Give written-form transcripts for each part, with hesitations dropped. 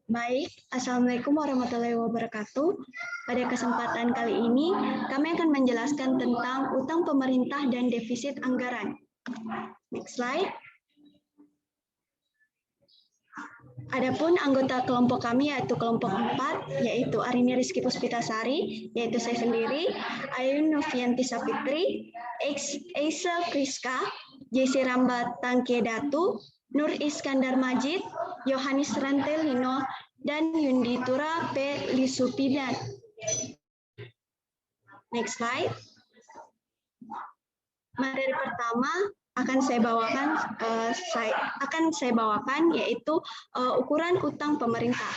Baik, Assalamualaikum warahmatullahi wabarakatuh. Pada kesempatan kali ini, kami akan menjelaskan tentang utang pemerintah dan defisit anggaran. Next slide. Adapun anggota kelompok kami yaitu kelompok 4, yaitu Arini Rizky Puspitasari, yaitu saya sendiri, Ayun Novianti Sapitri, Eisa Priska, Jesse Ramba Tangkedatu, Nur Iskandar Majid, Yohanis Rantelino, dan Yundi Tura P. Lisupidan. Next slide. Materi pertama akan saya bawakan yaitu ukuran utang pemerintah.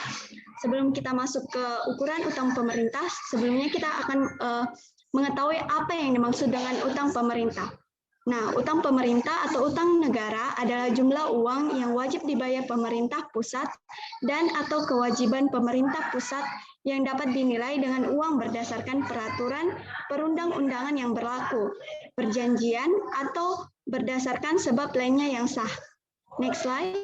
Sebelum kita masuk ke ukuran utang pemerintah, sebelumnya kita akan mengetahui apa yang dimaksud dengan utang pemerintah. Nah, utang pemerintah atau utang negara adalah jumlah uang yang wajib dibayar pemerintah pusat dan atau kewajiban pemerintah pusat yang dapat dinilai dengan uang berdasarkan peraturan perundang-undangan yang berlaku, perjanjian, atau berdasarkan sebab lainnya yang sah. Next slide.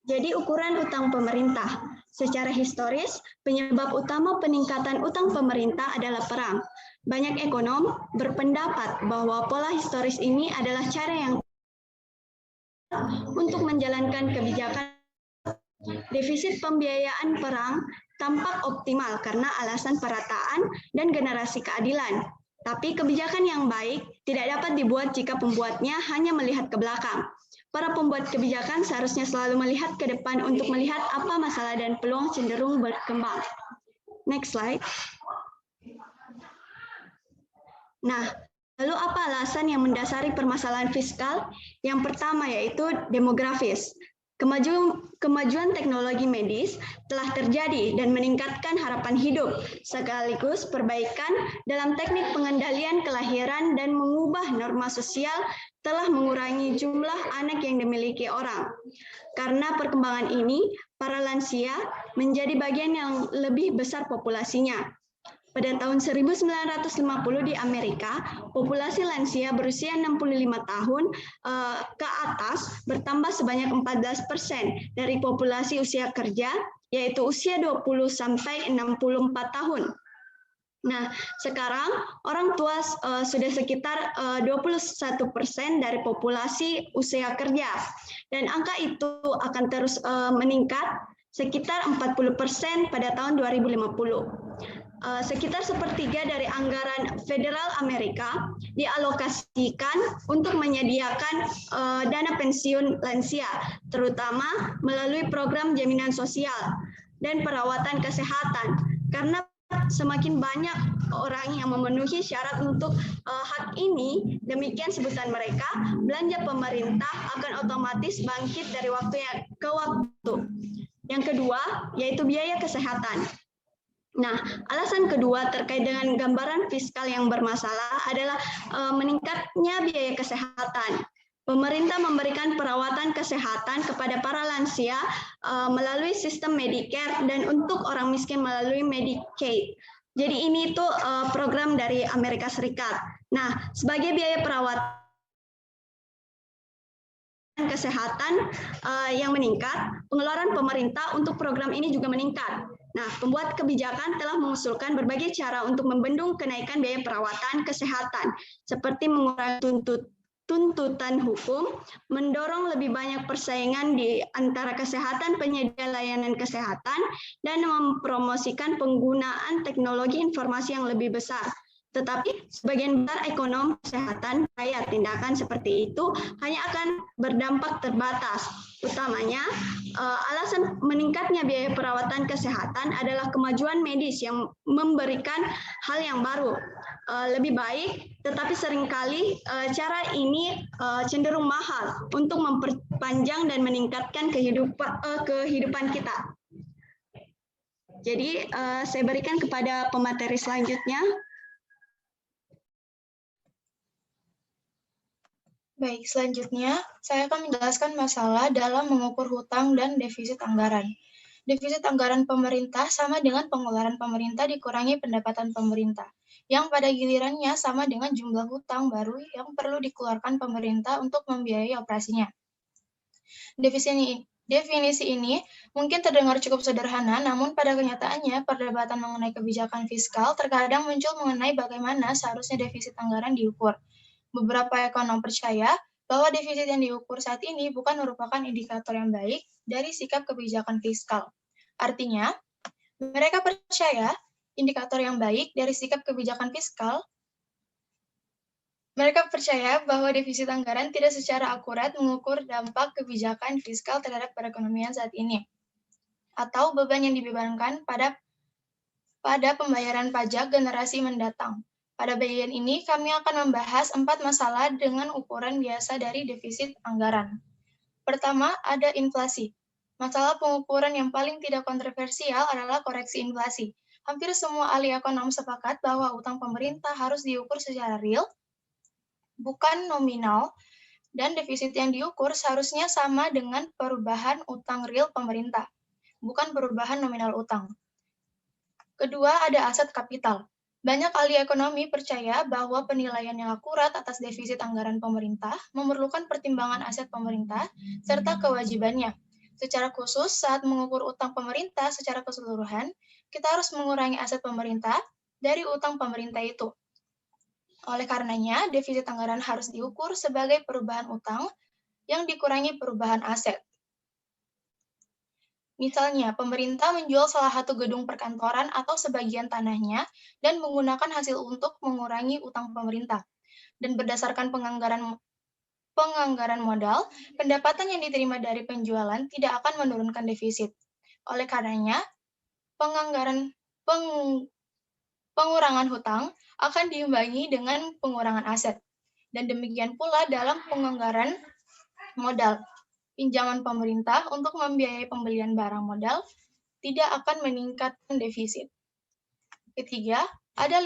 Jadi ukuran utang pemerintah. Secara historis, penyebab utama peningkatan utang pemerintah adalah perang. Banyak ekonom berpendapat bahwa pola historis ini adalah cara yang untuk menjalankan kebijakan. Defisit pembiayaan perang tampak optimal karena alasan perataan dan generasi keadilan. Tapi kebijakan yang baik tidak dapat dibuat jika pembuatnya hanya melihat ke belakang. Para pembuat kebijakan seharusnya selalu melihat ke depan untuk melihat apa masalah dan peluang cenderung berkembang. Next slide. Nah, lalu apa alasan yang mendasari permasalahan fiskal? Yang pertama yaitu demografis. Kemajuan teknologi medis telah terjadi dan meningkatkan harapan hidup, sekaligus perbaikan dalam teknik pengendalian kelahiran dan mengubah norma sosial telah mengurangi jumlah anak yang dimiliki orang. Karena perkembangan ini, para lansia menjadi bagian yang lebih besar populasinya. Pada tahun 1950 di Amerika, populasi lansia berusia 65 tahun ke atas bertambah sebanyak 14% dari populasi usia kerja, yaitu usia 20 sampai 64 tahun. Nah, sekarang orang tua sudah sekitar 21% dari populasi usia kerja, dan angka itu akan terus meningkat sekitar 40% pada tahun 2050. Sekitar sepertiga dari anggaran federal Amerika dialokasikan untuk menyediakan dana pensiun lansia, terutama melalui program jaminan sosial dan perawatan kesehatan. Karena semakin banyak orang yang memenuhi syarat untuk hak ini, demikian sebutan mereka, belanja pemerintah akan otomatis bangkit dari waktu ke waktu. Yang kedua, yaitu biaya kesehatan. Nah, alasan kedua terkait dengan gambaran fiskal yang bermasalah adalah meningkatnya biaya kesehatan. Pemerintah memberikan perawatan kesehatan kepada para lansia melalui sistem Medicare dan untuk orang miskin melalui Medicaid. Jadi ini tuh program dari Amerika Serikat. Nah, sebagai biaya perawatan kesehatan yang meningkat, pengeluaran pemerintah untuk program ini juga meningkat. Nah, pembuat kebijakan telah mengusulkan berbagai cara untuk membendung kenaikan biaya perawatan kesehatan, seperti mengurangi tuntutan hukum, mendorong lebih banyak persaingan di antara kesehatan penyedia layanan kesehatan, dan mempromosikan penggunaan teknologi informasi yang lebih besar. Tetapi sebagian besar ekonom kesehatan percaya tindakan seperti itu hanya akan berdampak terbatas. Utamanya, alasan meningkatnya biaya perawatan kesehatan adalah kemajuan medis yang memberikan hal yang baru, lebih baik, tetapi seringkali cara ini cenderung mahal untuk memperpanjang dan meningkatkan kehidupan kita. Jadi, saya berikan kepada pemateri selanjutnya. Baik, selanjutnya saya akan menjelaskan masalah dalam mengukur hutang dan defisit anggaran. Defisit anggaran pemerintah sama dengan pengeluaran pemerintah dikurangi pendapatan pemerintah, yang pada gilirannya sama dengan jumlah hutang baru yang perlu dikeluarkan pemerintah untuk membiayai operasinya. Definisi ini mungkin terdengar cukup sederhana, namun pada kenyataannya perdebatan mengenai kebijakan fiskal terkadang muncul mengenai bagaimana seharusnya defisit anggaran diukur. Beberapa ekonom percaya bahwa defisit yang diukur saat ini bukan merupakan indikator yang baik dari sikap kebijakan fiskal. Artinya, mereka percaya indikator yang baik dari sikap kebijakan fiskal. Mereka percaya bahwa defisit anggaran tidak secara akurat mengukur dampak kebijakan fiskal terhadap perekonomian saat ini, atau beban yang dibebankan pada pembayaran pajak generasi mendatang. Pada bagian ini, kami akan membahas 4 masalah dengan ukuran biasa dari defisit anggaran. Pertama, ada inflasi. Masalah pengukuran yang paling tidak kontroversial adalah koreksi inflasi. Hampir semua ahli ekonom sepakat bahwa utang pemerintah harus diukur secara real, bukan nominal, dan defisit yang diukur seharusnya sama dengan perubahan utang real pemerintah, bukan perubahan nominal utang. Kedua, ada aset kapital. Banyak ahli ekonomi percaya bahwa penilaian yang akurat atas defisit anggaran pemerintah memerlukan pertimbangan aset pemerintah serta kewajibannya. Secara khusus, saat mengukur utang pemerintah secara keseluruhan, kita harus mengurangi aset pemerintah dari utang pemerintah itu. Oleh karenanya, defisit anggaran harus diukur sebagai perubahan utang yang dikurangi perubahan aset. Misalnya, pemerintah menjual salah satu gedung perkantoran atau sebagian tanahnya dan menggunakan hasil untuk mengurangi utang pemerintah. Dan berdasarkan penganggaran modal, pendapatan yang diterima dari penjualan tidak akan menurunkan defisit. Oleh karenanya, pengurangan hutang akan diimbangi dengan pengurangan aset. Dan demikian pula dalam penganggaran modal. Pinjaman pemerintah untuk membiayai pembelian barang modal tidak akan meningkatkan defisit. Ketiga, ada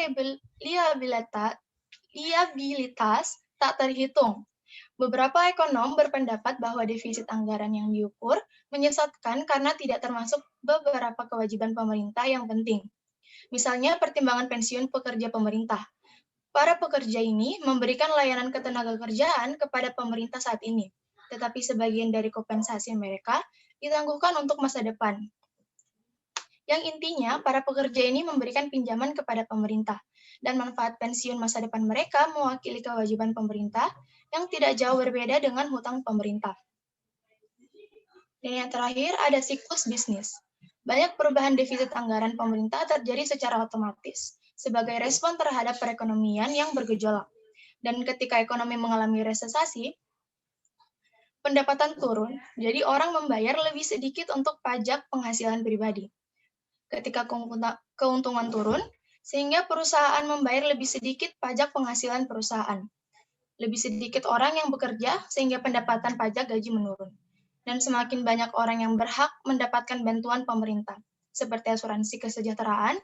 liabilitas tak terhitung. Beberapa ekonom berpendapat bahwa defisit anggaran yang diukur menyesatkan karena tidak termasuk beberapa kewajiban pemerintah yang penting. Misalnya pertimbangan pensiun pekerja pemerintah. Para pekerja ini memberikan layanan ketenagakerjaan kepada pemerintah saat ini, tetapi sebagian dari kompensasi mereka ditangguhkan untuk masa depan. Yang intinya, para pekerja ini memberikan pinjaman kepada pemerintah, dan manfaat pensiun masa depan mereka mewakili kewajiban pemerintah yang tidak jauh berbeda dengan hutang pemerintah. Dan yang terakhir, ada siklus bisnis. Banyak perubahan defisit anggaran pemerintah terjadi secara otomatis, sebagai respon terhadap perekonomian yang bergejolak. Dan ketika ekonomi mengalami resesasi, pendapatan turun, jadi orang membayar lebih sedikit untuk pajak penghasilan pribadi. Ketika keuntungan turun, sehingga perusahaan membayar lebih sedikit pajak penghasilan perusahaan. Lebih sedikit orang yang bekerja, sehingga pendapatan pajak gaji menurun. Dan semakin banyak orang yang berhak mendapatkan bantuan pemerintah, seperti asuransi kesejahteraan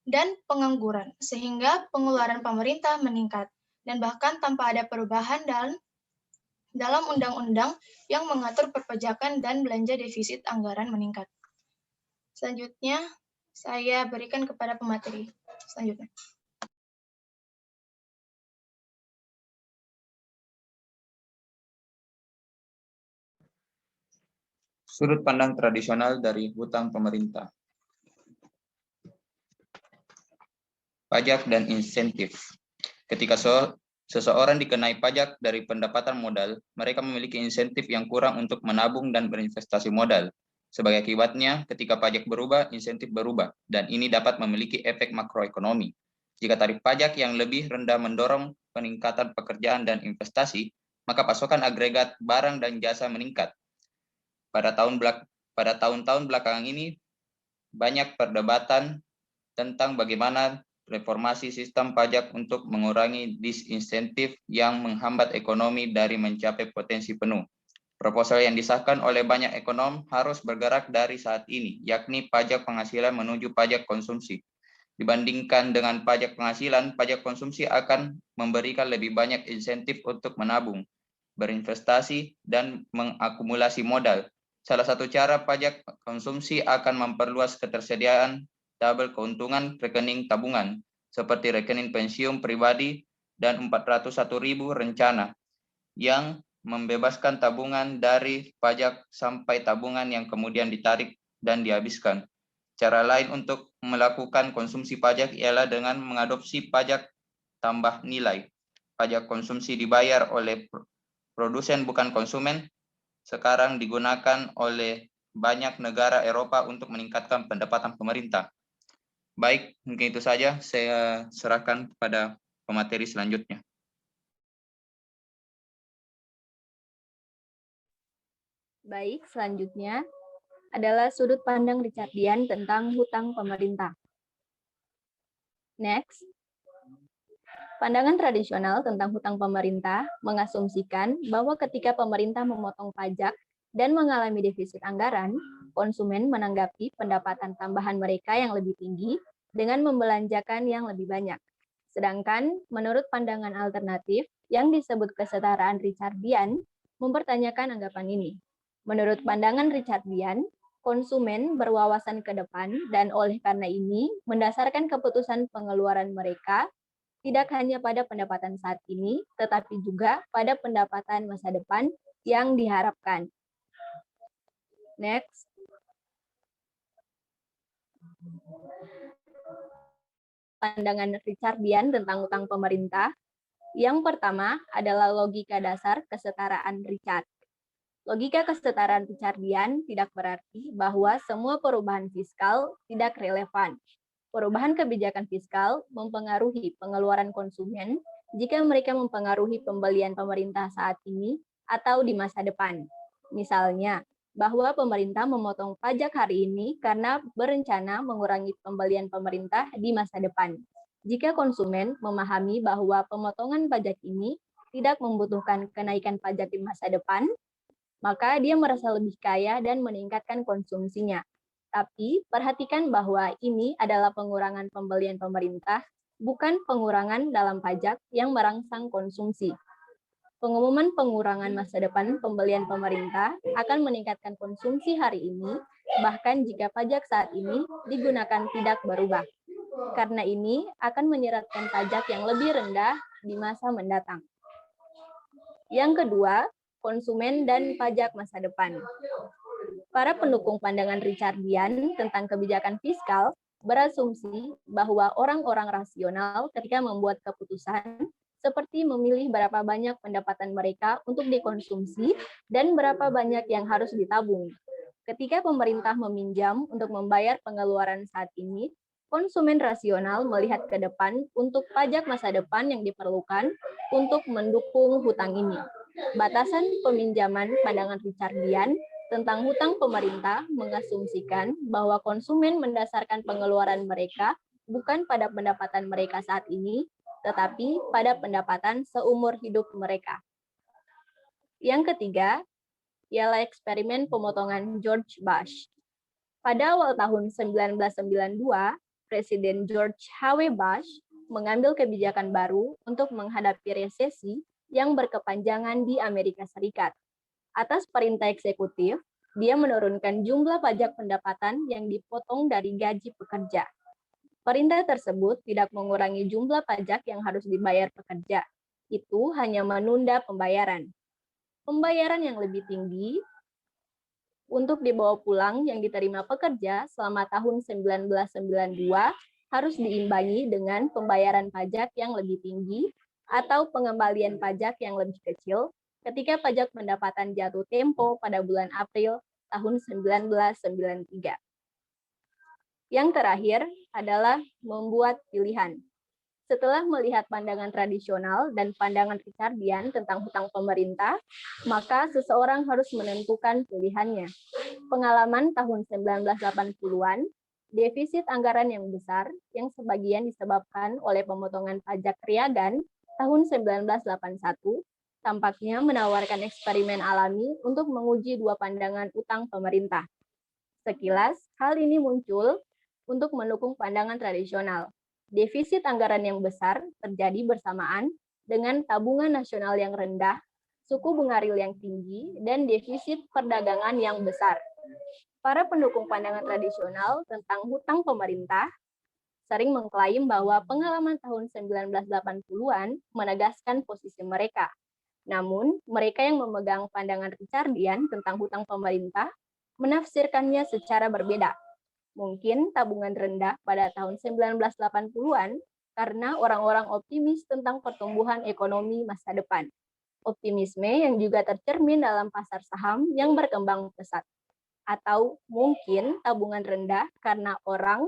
dan pengangguran, sehingga pengeluaran pemerintah meningkat, dan bahkan tanpa ada perubahan dalam undang-undang yang mengatur perpajakan dan belanja defisit anggaran meningkat. Selanjutnya, saya berikan kepada pemateri. Selanjutnya. Sudut pandang tradisional dari hutang pemerintah. Pajak dan insentif. Ketika seseorang dikenai pajak dari pendapatan modal, mereka memiliki insentif yang kurang untuk menabung dan berinvestasi modal. Sebagai akibatnya, ketika pajak berubah, insentif berubah, dan ini dapat memiliki efek makroekonomi. Jika tarif pajak yang lebih rendah mendorong peningkatan pekerjaan dan investasi, maka pasokan agregat barang dan jasa meningkat. Pada tahun-tahun belakangan ini, banyak perdebatan tentang bagaimana reformasi sistem pajak untuk mengurangi disinsentif yang menghambat ekonomi dari mencapai potensi penuh. Proposal yang disahkan oleh banyak ekonom harus bergerak dari saat ini, yakni pajak penghasilan menuju pajak konsumsi. Dibandingkan dengan pajak penghasilan, pajak konsumsi akan memberikan lebih banyak insentif untuk menabung, berinvestasi, dan mengakumulasi modal, Salah satu cara pajak konsumsi akan memperluas ketersediaan tabel keuntungan rekening tabungan, seperti rekening pensiun pribadi dan 401.000 rencana, yang membebaskan tabungan dari pajak sampai tabungan yang kemudian ditarik dan dihabiskan. Cara lain untuk melakukan konsumsi pajak ialah dengan mengadopsi pajak tambah nilai. Pajak konsumsi dibayar oleh produsen bukan konsumen, sekarang digunakan oleh banyak negara Eropa untuk meningkatkan pendapatan pemerintah. Baik, mungkin itu saja. Saya serahkan kepada pemateri selanjutnya. Baik, selanjutnya adalah sudut pandang Richard Dian tentang hutang pemerintah. Next. Pandangan tradisional tentang hutang pemerintah mengasumsikan bahwa ketika pemerintah memotong pajak dan mengalami defisit anggaran, konsumen menanggapi pendapatan tambahan mereka yang lebih tinggi dengan membelanjakan yang lebih banyak. Sedangkan menurut pandangan alternatif yang disebut kesetaraan Richard Dian, mempertanyakan anggapan ini. Menurut pandangan Richard Dian, konsumen berwawasan ke depan dan oleh karena ini mendasarkan keputusan pengeluaran mereka tidak hanya pada pendapatan saat ini, tetapi juga pada pendapatan masa depan yang diharapkan. Next. Pandangan Richard Dian tentang hutang pemerintah. Yang pertama adalah logika dasar kesetaraan Richard. Logika kesetaraan Richard Dian tidak berarti bahwa semua perubahan fiskal tidak relevan. Perubahan kebijakan fiskal mempengaruhi pengeluaran konsumen jika mereka mempengaruhi pembelian pemerintah saat ini atau di masa depan. Misalnya, bahwa pemerintah memotong pajak hari ini karena berencana mengurangi pembelian pemerintah di masa depan. Jika konsumen memahami bahwa pemotongan pajak ini tidak membutuhkan kenaikan pajak di masa depan, maka dia merasa lebih kaya dan meningkatkan konsumsinya. Tapi perhatikan bahwa ini adalah pengurangan pembelian pemerintah, bukan pengurangan dalam pajak yang merangsang konsumsi. Pengumuman pengurangan masa depan pembelian pemerintah akan meningkatkan konsumsi hari ini, bahkan jika pajak saat ini digunakan tidak berubah. Karena ini akan menyeratkan pajak yang lebih rendah di masa mendatang. Yang kedua, konsumen dan pajak masa depan. Para pendukung pandangan Richard Dian tentang kebijakan fiskal berasumsi bahwa orang-orang rasional ketika membuat keputusan seperti memilih berapa banyak pendapatan mereka untuk dikonsumsi dan berapa banyak yang harus ditabung. Ketika pemerintah meminjam untuk membayar pengeluaran saat ini, konsumen rasional melihat ke depan untuk pajak masa depan yang diperlukan untuk mendukung hutang ini. Batasan peminjaman pandangan Richard Dian tentang hutang pemerintah mengasumsikan bahwa konsumen mendasarkan pengeluaran mereka bukan pada pendapatan mereka saat ini, tetapi pada pendapatan seumur hidup mereka. Yang ketiga, ialah eksperimen pemotongan George Bush. Pada awal tahun 1992, Presiden George H.W. Bush mengambil kebijakan baru untuk menghadapi resesi yang berkepanjangan di Amerika Serikat. Atas perintah eksekutif, dia menurunkan jumlah pajak pendapatan yang dipotong dari gaji pekerja. Perintah tersebut tidak mengurangi jumlah pajak yang harus dibayar pekerja. Itu hanya menunda pembayaran. Pembayaran yang lebih tinggi untuk dibawa pulang yang diterima pekerja selama tahun 1992 harus diimbangi dengan pembayaran pajak yang lebih tinggi atau pengembalian pajak yang lebih kecil ketika pajak pendapatan jatuh tempo pada bulan April tahun 1993. Yang terakhir adalah membuat pilihan. Setelah melihat pandangan tradisional dan pandangan Richard Dian tentang hutang pemerintah, maka seseorang harus menentukan pilihannya. Pengalaman tahun 1980-an, defisit anggaran yang besar yang sebagian disebabkan oleh pemotongan pajak Reagan tahun 1981, tampaknya menawarkan eksperimen alami untuk menguji dua pandangan utang pemerintah. Sekilas, hal ini muncul untuk mendukung pandangan tradisional. Defisit anggaran yang besar terjadi bersamaan dengan tabungan nasional yang rendah, suku bunga real yang tinggi, dan defisit perdagangan yang besar. Para pendukung pandangan tradisional tentang hutang pemerintah sering mengklaim bahwa pengalaman tahun 1980-an menegaskan posisi mereka. Namun, mereka yang memegang pandangan Richardian tentang hutang pemerintah menafsirkannya secara berbeda. Mungkin tabungan rendah pada tahun 1980-an karena orang-orang optimis tentang pertumbuhan ekonomi masa depan. Optimisme yang juga tercermin dalam pasar saham yang berkembang pesat. Atau mungkin tabungan rendah karena orang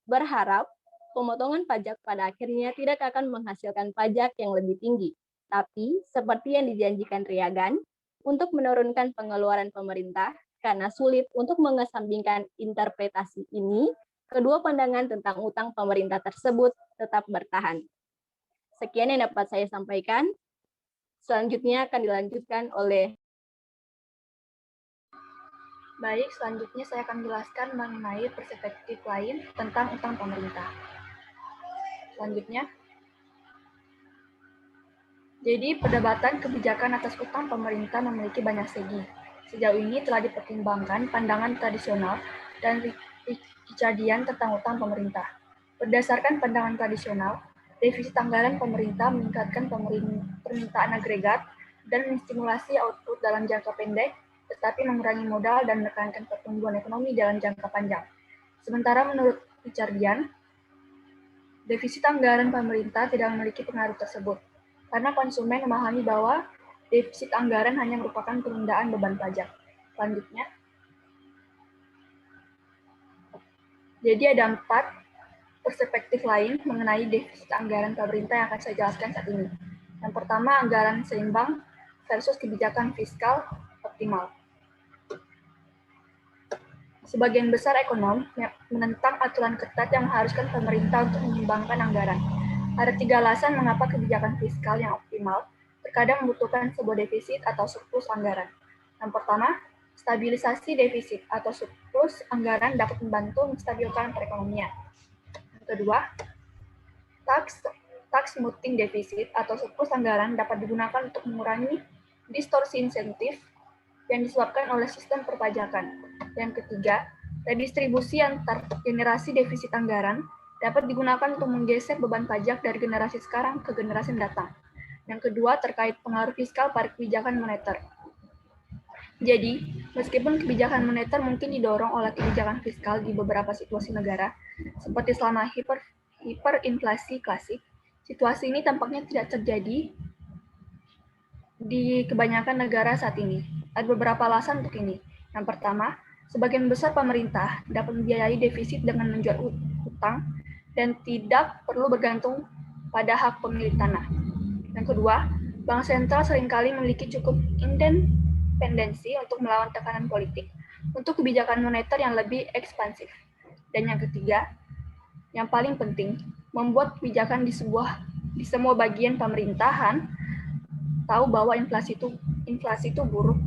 berharap pemotongan pajak pada akhirnya tidak akan menghasilkan pajak yang lebih tinggi. Tapi, seperti yang dijanjikan Reagan, untuk menurunkan pengeluaran pemerintah, karena sulit untuk mengesampingkan interpretasi ini, kedua pandangan tentang utang pemerintah tersebut tetap bertahan. Sekian yang dapat saya sampaikan. Selanjutnya akan dilanjutkan oleh... Baik, selanjutnya saya akan menjelaskan mengenai perspektif lain tentang utang pemerintah. Selanjutnya, jadi perdebatan kebijakan atas utang pemerintah memiliki banyak segi. Sejauh ini telah dipertimbangkan pandangan tradisional dan Richardian tentang utang pemerintah. Berdasarkan pandangan tradisional, defisit anggaran pemerintah meningkatkan permintaan agregat dan menstimulasi output dalam jangka pendek, tetapi mengurangi modal dan menekankan pertumbuhan ekonomi dalam jangka panjang. Sementara menurut Richardian, defisit anggaran pemerintah tidak memiliki pengaruh tersebut, karena konsumen memahami bahwa defisit anggaran hanya merupakan penundaan beban pajak. Selanjutnya, jadi ada 4 perspektif lain mengenai defisit anggaran pemerintah yang akan saya jelaskan saat ini. Yang pertama, anggaran seimbang versus kebijakan fiskal optimal. Sebagian besar ekonom menentang aturan ketat yang mengharuskan pemerintah untuk menyeimbangkan anggaran. Ada 3 alasan mengapa kebijakan fiskal yang optimal terkadang membutuhkan sebuah defisit atau surplus anggaran. Yang pertama, stabilisasi defisit atau surplus anggaran dapat membantu menstabilkan perekonomian. Yang kedua, tax smoothing defisit atau surplus anggaran dapat digunakan untuk mengurangi distorsi insentif yang disebabkan oleh sistem perpajakan. Yang ketiga, redistribusi antar generasi defisit anggaran dapat digunakan untuk menggeser beban pajak dari generasi sekarang ke generasi mendatang. Yang kedua, terkait pengaruh fiskal pada kebijakan moneter. Jadi, meskipun kebijakan moneter mungkin didorong oleh kebijakan fiskal di beberapa situasi negara, seperti selama hiperinflasi klasik, situasi ini tampaknya tidak terjadi di kebanyakan negara saat ini. Ada beberapa alasan untuk ini. Yang pertama, sebagian besar pemerintah dapat membiayai defisit dengan menjual utang dan tidak perlu bergantung pada hak pemilik tanah. Yang kedua, bank sentral seringkali memiliki cukup independensi untuk melawan tekanan politik untuk kebijakan moneter yang lebih ekspansif. Dan yang ketiga, yang paling penting, membuat kebijakan di semua bagian pemerintahan tahu bahwa inflasi itu buruk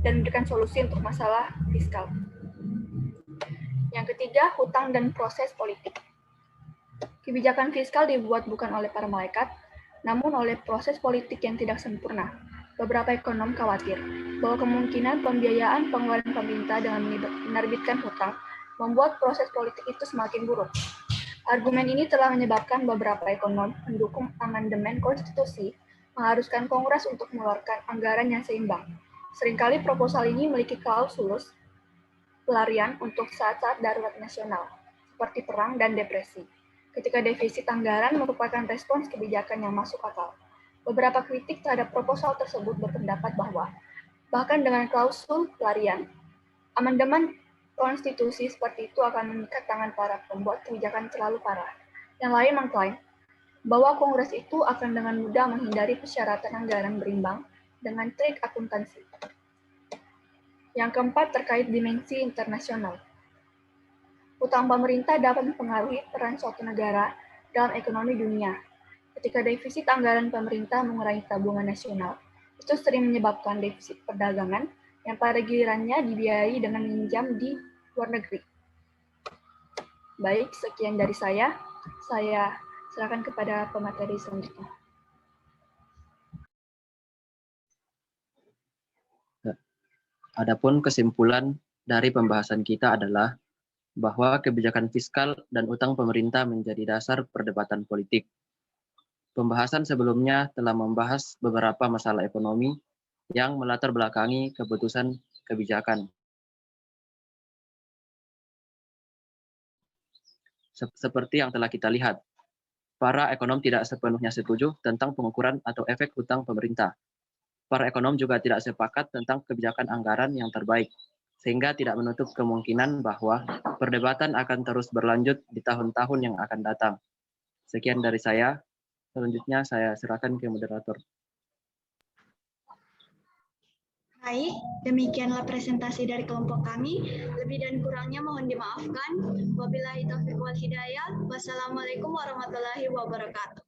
dan memberikan solusi untuk masalah fiskal. Yang ketiga, hutang dan proses politik. Kebijakan fiskal dibuat bukan oleh para malaikat, namun oleh proses politik yang tidak sempurna. Beberapa ekonom khawatir bahwa kemungkinan pembiayaan pengeluaran pemerintah dengan menerbitkan hutang membuat proses politik itu semakin buruk. Argumen ini telah menyebabkan beberapa ekonom mendukung amandemen konstitusi mengharuskan Kongres untuk mengeluarkan anggaran yang seimbang. Seringkali proposal ini memiliki klausul pelarian untuk saat-saat darurat nasional, seperti perang dan depresi, ketika defisit anggaran merupakan respons kebijakan yang masuk akal. Beberapa kritik terhadap proposal tersebut berpendapat bahwa, bahkan dengan klausul pelarian, amandemen konstitusi seperti itu akan mengikat tangan para pembuat kebijakan terlalu parah. Yang lain mengklaim bahwa Kongres itu akan dengan mudah menghindari persyaratan anggaran berimbang dengan trik akuntansi. Yang keempat, terkait dimensi internasional. Hutang pemerintah dapat mempengaruhi peran suatu negara dalam ekonomi dunia. Ketika defisit anggaran pemerintah mengurangi tabungan nasional, itu sering menyebabkan defisit perdagangan yang pada gilirannya dibiayai dengan meminjam di luar negeri. Baik, sekian dari saya. Saya silakan kepada pemateri selanjutnya. Adapun kesimpulan dari pembahasan kita adalah bahwa kebijakan fiskal dan utang pemerintah menjadi dasar perdebatan politik. Pembahasan sebelumnya telah membahas beberapa masalah ekonomi yang melatar belakangi keputusan kebijakan. Seperti yang telah kita lihat, para ekonom tidak sepenuhnya setuju tentang pengukuran atau efek hutang pemerintah. Para ekonom juga tidak sepakat tentang kebijakan anggaran yang terbaik, sehingga tidak menutup kemungkinan bahwa perdebatan akan terus berlanjut di tahun-tahun yang akan datang. Sekian dari saya. Selanjutnya saya serahkan ke moderator. Baik, demikianlah presentasi dari kelompok kami. Lebih dan kurangnya mohon dimaafkan. Wabillahi taufiq wal hidayah. Wassalamualaikum warahmatullahi wabarakatuh.